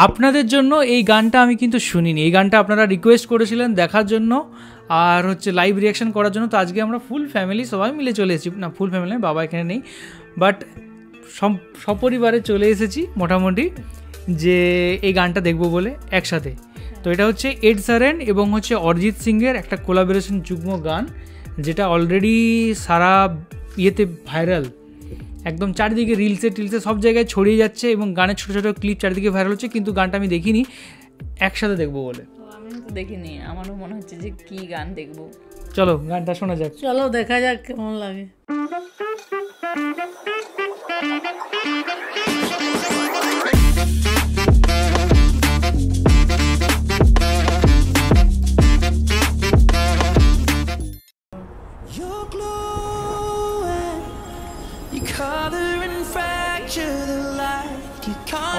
আপনাদের জন্য এই গানটা আমি কিন্তু শুনিনি, এই গানটা আপনারা রিকোয়েস্ট করেছিলেন দেখার জন্য আর হচ্ছে লাইভ রিয়াকশান করার জন্য। তো আজকে আমরা ফুল ফ্যামিলি সবাই মিলে চলে এসেছি, না ফুল ফ্যামিলি বাবা এখানে নেই, বাট সপরিবারে চলে এসেছি মোটামুটি যে এই গানটা দেখবো বলে একসাথে। তো এটা হচ্ছে এড শিরান এবং হচ্ছে অরিজিৎ সিংয়ের একটা কোলাবোরেশন যুগ্ম গান, যেটা অলরেডি সারা ইয়েতে ভাইরাল, একদম চারিদিকে রিলসে টিলসে সব জায়গায় ছড়িয়ে যাচ্ছে এবং গানের ছোটো ছোটো ক্লিপ চারিদিকে ভাইরাল হচ্ছে, কিন্তু গানটা আমি দেখিনি, একসাথে দেখবো বলে। আমিও তো দেখিনি, আমারও মনে হচ্ছে যে কি গান দেখবো। চলো গানটা শোনা যাক, চলো দেখা যাক কেমন লাগে।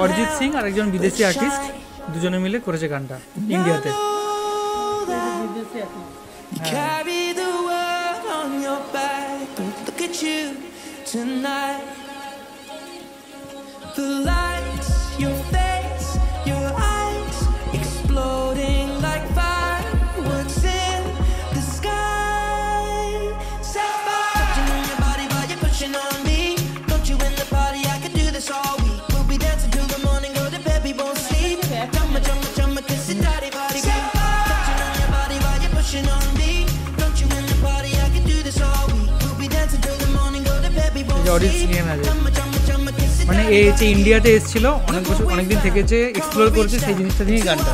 অরিজিৎ সিং আর একজন বিদেশি আর্টিস্ট দুজনে মিলে করেছে গানটা ইন্ডিয়াতে। অরিজিৎ সিং মানে এই যে ইন্ডিয়াতে এসেছিল অনেক বছর, অনেকদিন থেকেছে, এক্সপ্লোর করছে সেই জিনিসটা নিয়ে গানটা।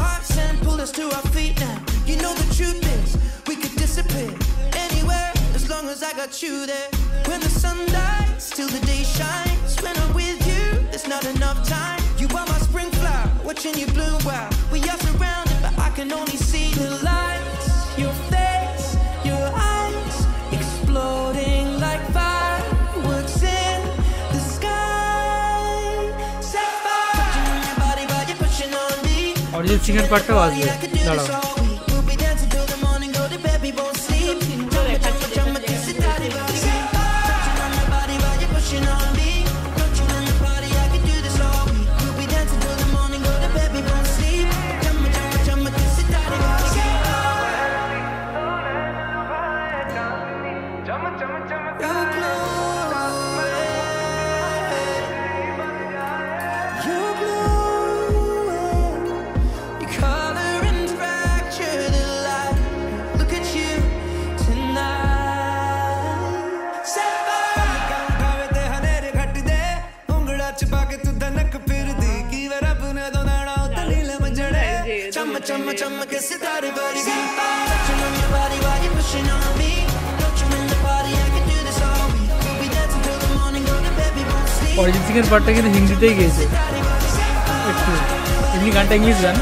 অরিজিৎ সিং এর পার্টটাও আসবে, দাঁড়াও। অরিজিৎ সিং এর পার্টটা কিন্তু হিন্দিতেই গেয়েছে একটু, এমনি গানটা ইংলিশ গান।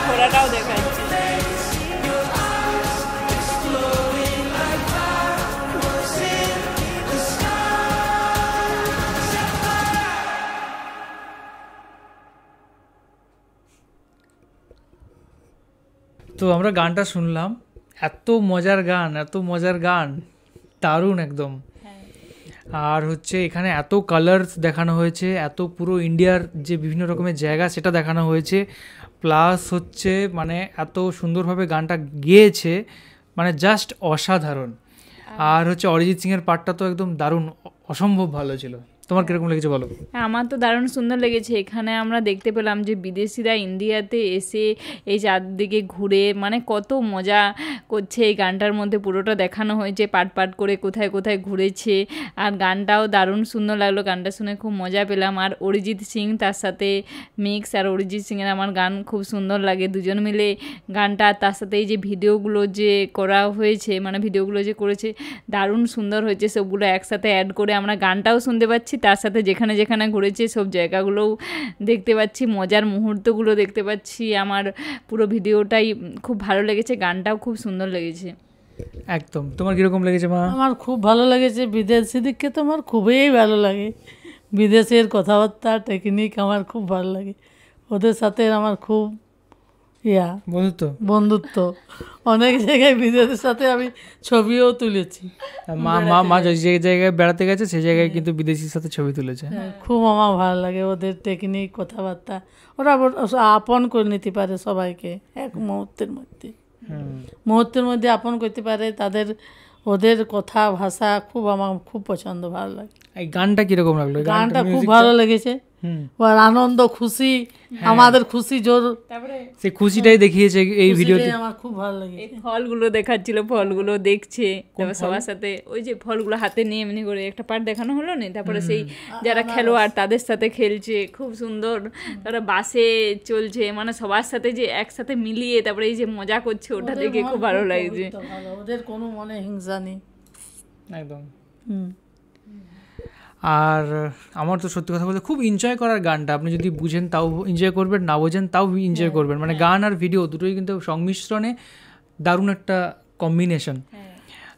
ঘোড়াটাও দেখাচ্ছে। তো আমরা গানটা শুনলাম, এত মজার গান, এত মজার গান, দারুণ একদম। আর হচ্ছে এখানে এত কালার্স দেখানো হয়েছে, এত পুরো ইন্ডিয়ার যে বিভিন্ন রকমের জায়গা সেটা দেখানো হয়েছে, প্লাস হচ্ছে মানে এত সুন্দরভাবে গানটা গেয়েছে, মানে জাস্ট অসাধারণ। আর হচ্ছে অরিজিৎ সিংয়ের পার্টটা তো একদম দারুণ, অসম্ভব ভালো ছিল। তোমার কিরকম লেগেছে বলো? আমার তো দারুণ সুন্দর লেগেছে। এখানে আমরা দেখতে পেলাম যে বিদেশিরা ইন্ডিয়াতে এসে এই চারদিকে ঘুরে মানে কত মজা করছে। এই গানটার মধ্যে পুরোটা দেখানো হয়েছে পাট পাট করে কোথায় কোথায় ঘুরেছে, আর গানটাও দারুণ সুন্দর লাগলো। গানটা শুনে খুব মজা পেলাম। আর অরিজিৎ সিং তার সাথে মিক্স, আর অরিজিৎ সিংয়ের আমার গান খুব সুন্দর লাগে। দুজন মিলে গানটা, তার সাথে এই যে ভিডিওগুলো যে করা হয়েছে, মানে ভিডিওগুলো যে করেছে দারুণ সুন্দর হয়েছে। সবগুলো একসাথে অ্যাড করে আমরা গানটাও শুনতে পাচ্ছি, তার সাথে যেখানে যেখানে ঘুরেছে সব জায়গাগুলোও দেখতে পাচ্ছি, মজার মুহূর্তগুলো দেখতে পাচ্ছি। আমার পুরো ভিডিওটাই খুব ভালো লেগেছে, গানটাও খুব সুন্দর লেগেছে। একদম। তোমার কীরকম লেগেছে মা? আমার খুব ভালো লেগেছে। বিদেশি দিককে তো আমার খুবই ভালো লাগে, বিদেশের কথাবার্তা টেকনিক আমার খুব ভালো লাগে, ওদের সাথে আমার খুব বন্ধুত্ব। অনেক জায়গায় বিদেশের সাথে আমি ছবিও তুলেছি। মা যে জায়গায় বেড়াতে গেছে সেই জায়গায় কিন্তু বিদেশির সাথে ছবি তুলেছে। খুব আমার ভালো লাগে ওদের টেকনিক, কথাবার্তা। ওরা আপন করে নিতে পারে সবাইকে এক মুহূর্তের মধ্যে আপন করতে পারে। ওদের কথা ভাষা আমার খুব পছন্দ, ভালো লাগে। এই গানটা কিরকম লাগলো? গানটা খুব ভালো লেগেছে, ওর আনন্দ খুশি, আমাদের খুশি জোর, সেই খুশিটাই দেখিয়েছে এই ভিডিওতে। আমার খুব ভালো লাগে। এই ফলগুলো দেখাচ্ছিল, ফলগুলো দেখছে, তারপর সবার সাথে ওই যে ফলগুলো হাতে নিয়ে এমনি করে একটা পার্ট দেখানো হলো না, তারপরে সেই যারা খেলোয়াড় তাদের সাথে খেলছে, খুব সুন্দর। তারপরে বাসে চলছে, মানে সবার সাথে যে একসাথে মিলিয়ে তারপরে এই যে মজা করছে, ওটা দেখে খুব ভালো লাগছে। ওদের কোনো মনে হিংসা নেই একদম। আর আমার তো সত্যি কথা বলতে খুব এনজয় করার গানটা, আপনি যদি বুঝেন তাও এনজয় করবেন, না বোঝেন তাও এনজয় করবেন। মানে গান আর ভিডিও দুটোই কিন্তু সংমিশ্রণে দারুণ একটা কম্বিনেশন।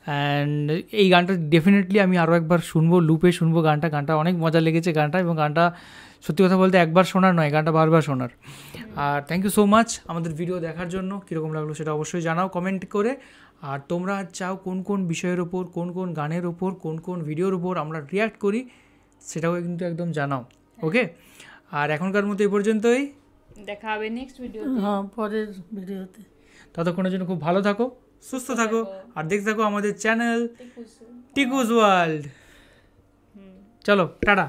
অ্যান্ড এই গানটা ডেফিনেটলি আমি আরও একবার শুনবো, লুপে শুনবো গানটা অনেক মজা লেগেছে গানটা, এবং গানটা সত্যি কথা বলতে একবার শোনার নয়, গানটা বারবার শোনার। আর থ্যাংক ইউ সো মাচ আমাদের ভিডিও দেখার জন্য। কীরকম লাগলো সেটা অবশ্যই জানাও কমেন্ট করে। আর তোমরা চাও কোন কোন বিষয়ের ওপর, কোন কোন গানের ওপর, কোন কোন ভিডিওর ওপর আমরা রিয়াক্ট করি, সেটাও কিন্তু একদম জানাও। ওকে, আর এখনকার মতো এই পর্যন্তই, দেখা হবে নেক্সট ভিডিও, পরের ভিডিওতে। ততক্ষণের জন্য খুব ভালো থাকো, সুস্থ থাকো, আর দেখতে থাকো আমাদের চ্যানেল টিকুস ওয়ার্ল্ড। চলো টাটা।